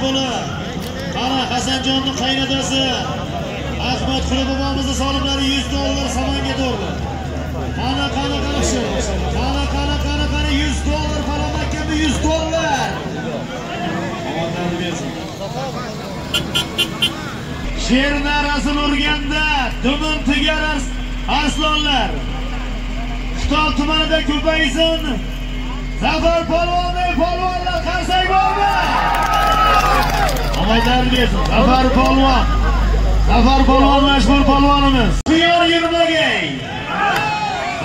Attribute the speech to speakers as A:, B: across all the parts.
A: qo'li. Qara Hasanjonning qaynotasi Ahmad Quli bobomizni solimlari $100 samonga to'rdi. Qana shu. Qana $100 falon makkamda $100. Sher narasini urganda dumin tugar arslonlar. Xitoy tumanida ko'paysin. Zafar polvonlar qarsak bormi? Omadlar bersin. Zafar polvon mashhur polvonimiz. Quyon yurmagay.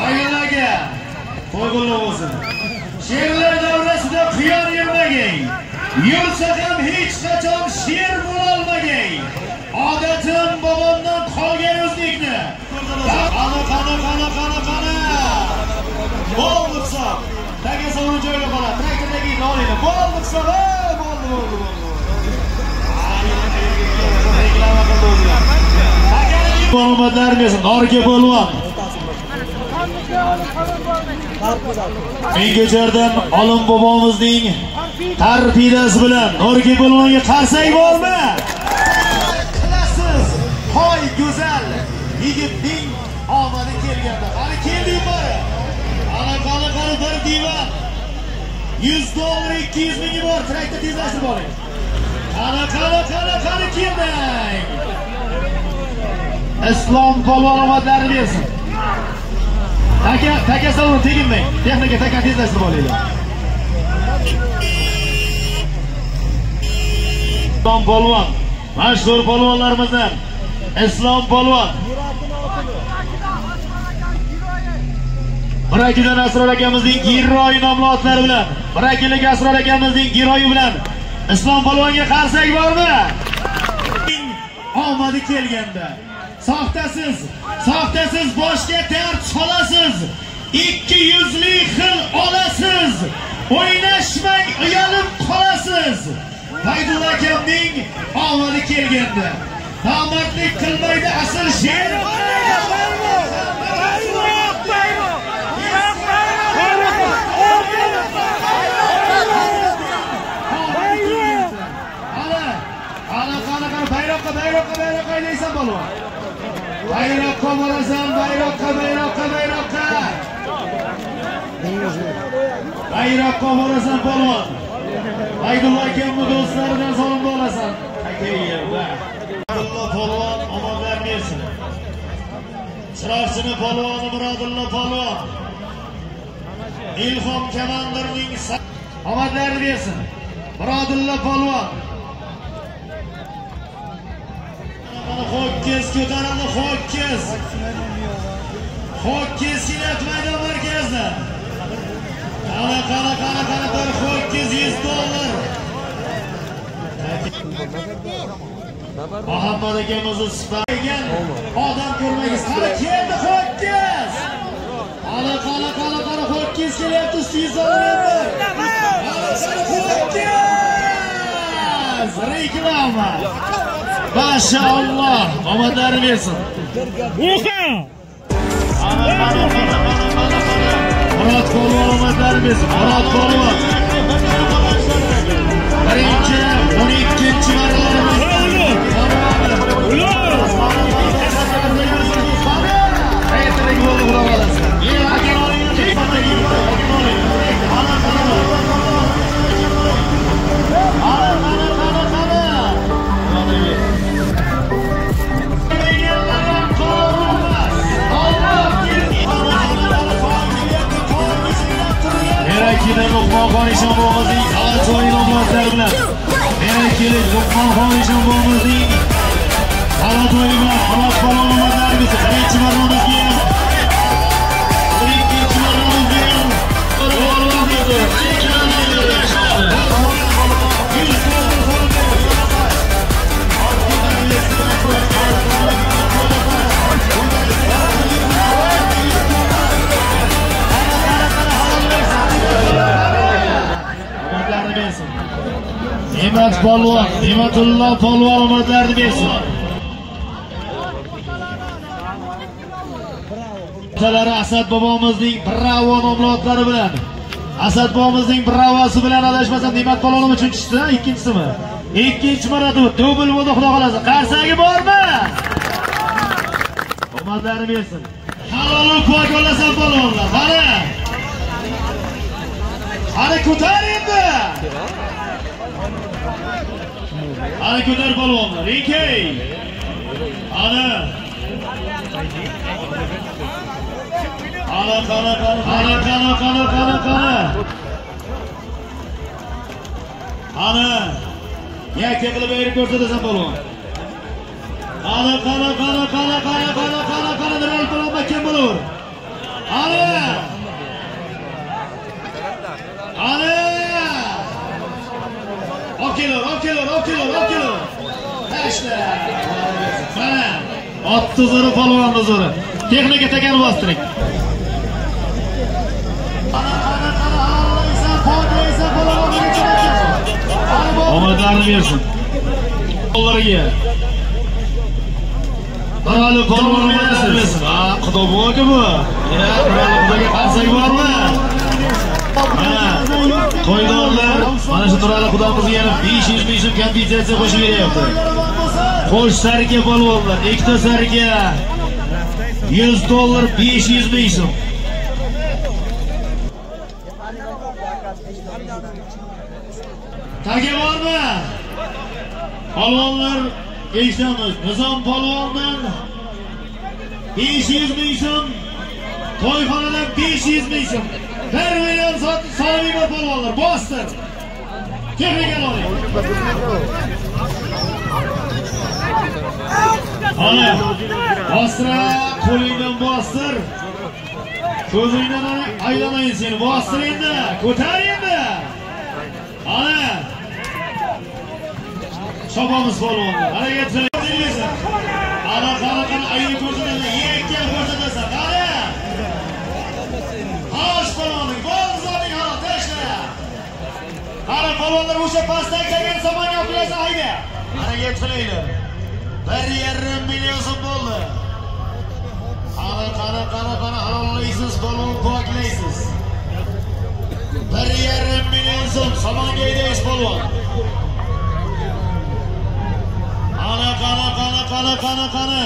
A: Oynaga. Qo'g'irli bo'lsin. Sherlar davrasida quyon yurmagay. Yursa ham hech qachon sher bo'la olmagay. Odatim bobomdan qolgan o'zlikni. Qana. Bo'lsa, taga sovun joyga qoladi. Traktordagi olinglar. Bo'lsa, bo'ldi. Omadlar bersin. Norga polvon. Mengo'jardan Olim bobomizning tarpidasi bilan Norga polvonga qarsak bormi? Qilasiz. Hoy go'zal yigitning omadi kelganda. Qani keldi yuqori. Qani bir divan. $100 200 ming bor. Traktor tezlashtirib oling. Qani kelding. Islom polvon omadlari bersin. Taka savun teginmang. Texnika taka tezlashtirib olinglar. Islom polvon, mashhur polvonlarimizdan Islom polvon. Birakidan Asror akamizning giroyi nomli otlari bilan, Birakilik Asror akamizning giroyi bilan Islom polvonga qarsak bormi? Omadi kelganda Soxtasiz boshga ter solasiz. 200 xil olasiz. O'ynashmang, uyalib qolasiz. Baydulla akamning omadi kelganda nomardlik qilmaydi asl sher. Bayroqqa deysan polvon. Bayroqqa borasan, bayroqqa. Bayroqqa borasan polvon. Baydulla akamning do'stlaridan so'rab olasan. Aka yerda. Baydulla polvon omadlar bersin. Chiroqchini polvoni Murodilla polvon. Ilhom Kamandirning omadlar bersin. Murodilla polvon. Ho'kiz ko'tarildi, ho'kiz. Ho'kiz kelyapti markazdan. Qana bir ho'kiz $100. Muhammad akamizni sifagan odam ko'rmaysiz. Qani keldi ho'kiz. Qana ho'kiz kelyapti, $100. Reklama. Maşallah, omadlar versin. Murat polvon omadlar versin. Murat polvon. Birinchi, 12-chi marralarimiz. Qayerda gol ura olasiz? Merakili Luqmonxon Eshonbo'g'imizning Alatoy nomlari bilan Merakili Luqmonxon Eshonbo'g'imizning Alatoy bilan Murat polvon nomlariga birinchi marramizga Ne'mat polvon, Ne'matullo polvon omadlarini bersin. Asad bobomizning bravo nomlari bilan Asad bobomizning bravosi bilan adashmasam Ne'mat polvonim 3-chisi, ikkinchisimi? Ikkinchi marotaba dubl bo'ldi, xudo xolasa. Qarsagi bormi? Omadlarini bersin. Halol qo'yganlar polvonlar. Qani. Qani ko'tar endi. Qani ko'tar polvonlar. Ikey. Qani. Qani. Yakka qilib berib ko'rsatasan polvon. Qani nima polvon kim bo'lar? Qani. Okelar. Tashla. Mana. Otni zo'ri polvonni zo'ri. Texnika takan bostiring. Omadlarni bersin. Qo'llariga. Qani polvonni bersin. Xudo bo'ga bu. Xudoga qarsak bormi? To'ydorlar mana shu turali xudomiz yana 500 ming so'm kompensatsiya qo'shib beryapti. Qo'sh sarga polvonlar, ikkita sarga $100, 500 ming so'm. Taga bormi? Polvonlar eshitamiz. Nizom polvondan 500 ming so'm, to'yxonadan 500 ming so'm. 1 million so'm polvonlar bostir. Texnika oling. Ana, bostra, qo'lingdan bostir. Ko'zingdan aylanayin seni. Bostir endi, ko'tar endi. Ana. Shobamiz polvonlar. Harakat qiling. Ana ayni ko'rsatasan, yakka ko'rsatasan. Qani. Xo'sh polvonlar, bo'lzoning hali tashla. Qani polvonlar o'sha pastdan kelgan zamon yo'qlasa hayda. Harakat qilinglar. 1,5 million so'm bo'ldi. Qani halollaysiz, polvon poklaysiz. 1,5 million so'm samonga haydaysiz polvon. Qani.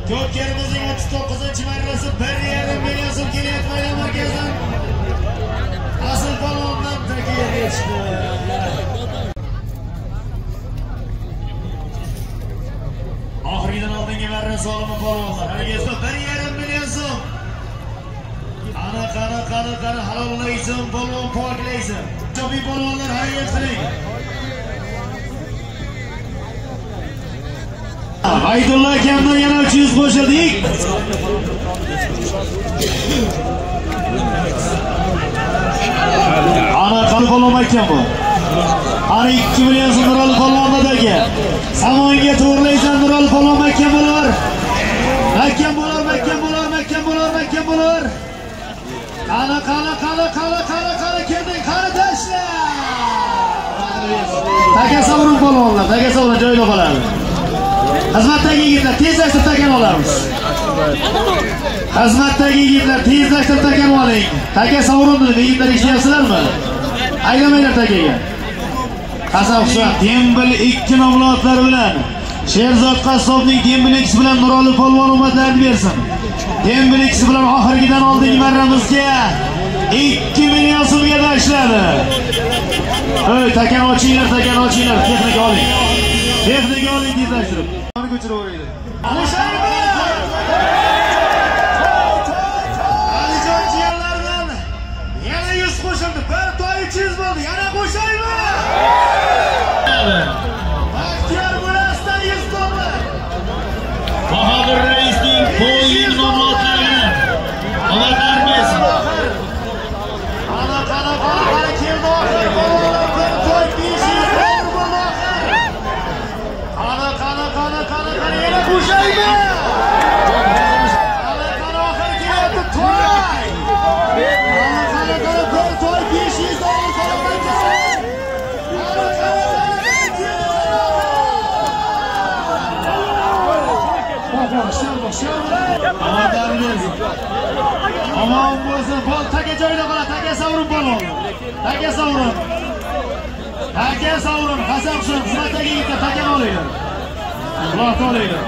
A: Ko'pkarimizning 39-marrasi 1,5 million so'm kelyapti markazdan. Asl polvondan tagiga yetishdi. Oxiridan oldingi marra solimi polvonlar. Harakat 1,5 million so'm. Qani halollaysan, polvon poklaysan. Cho'pi polvonlar harakat qiling. Aydulla akamdan yana 300 qo'shildik. Ana qani polvon akam bu. Ana 2 million so'm Nurali polvondagi. Samonga to'g'rilaysan Nurali polvon akam bo'lar. Akam bo'lar. Qani kelding, qani tashla. Taka savrin polvonlar, taka savrin joyida qoladi. Xizmatdagi yigitlar tezlashtirib takan olamiz. Xizmatdagi yigitlar tezlashtirib takan oling. Taka savrinni yigitlar ishlayapsizlarmi? Aylamanglar takaga. Qasabxon Dembil 2 nomlodlari bilan Sherzod Qassobning Dembil X bilan Nurali polvon omadlarini bersin. Dembil X bilan oxirgidan oldingi marramizga 2 million so'mga tashladi. Ey, takan ochinglar, texnika oling. Texnika oling tezlashtirib. Qani ko'chiraveraylik. Alijon jiyanlardan yana 100 qo'shildi. Bir to'y 300 bo'ldi. Yana qo'shaymi? Baxtiyor Bulasdan 100 dollar. Bahodir raisning to'ying nomlodlarini omadlar bersin. Qani keldi oxir. Bir to'y 500 dollar bo'ldi oxir. Qani yana qo'shaymi? Qani oxir kelyapti to'y. Qani bir to'y 500 dollar qolmoqda. Aman bo'lsin, bol taka joyida qoladi, taka savrin polvon. Taka savrin. Aka sovrin, Hasan Husayn xizmatdagi yigitlar takan olinglar. Alloh olinglar.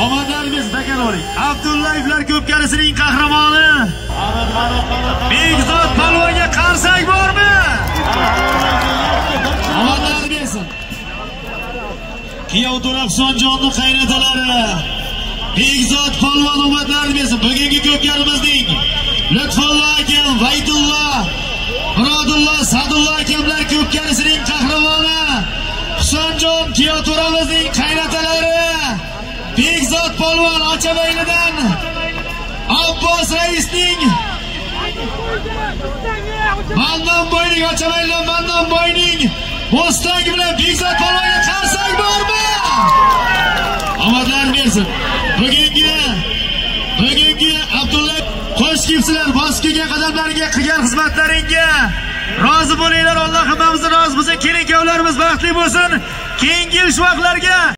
A: Omadlaringiz takan oling. Abdullayevlar ko'pkarisining qahramoni. Begzod palvonga qarsak bormi? Omadlaringiz bersin. Kiyov To'raqsonjonning qaynatalari. Begzod palvon omadlaringiz bersin. Bugungi ko'pkarimizning Lutfulla akam, Vaydullo, Murodullo, Sadulla akamlar ko'pkarisining qahramoni. Husanjon Kiyov To'ramizning qaynatalari. Begzod polvon Ochabaylidan Abbos raisning Mannonboyning Ochabaylidan Mannonboyning Mostangi bilan Begzod polvonga qarsak bormi? Omadlar bersin. Bugungi Abdulla qo'sh kelibsizlar. Bosib kelgan qadamlaringga, qilgan xizmatlaringga rozi bo'linglar. Alloh hammamizni rozi bo'lsin. Keling-kuyovlarimiz baxtli bo'lsin. Keyingi ish vaqtlarga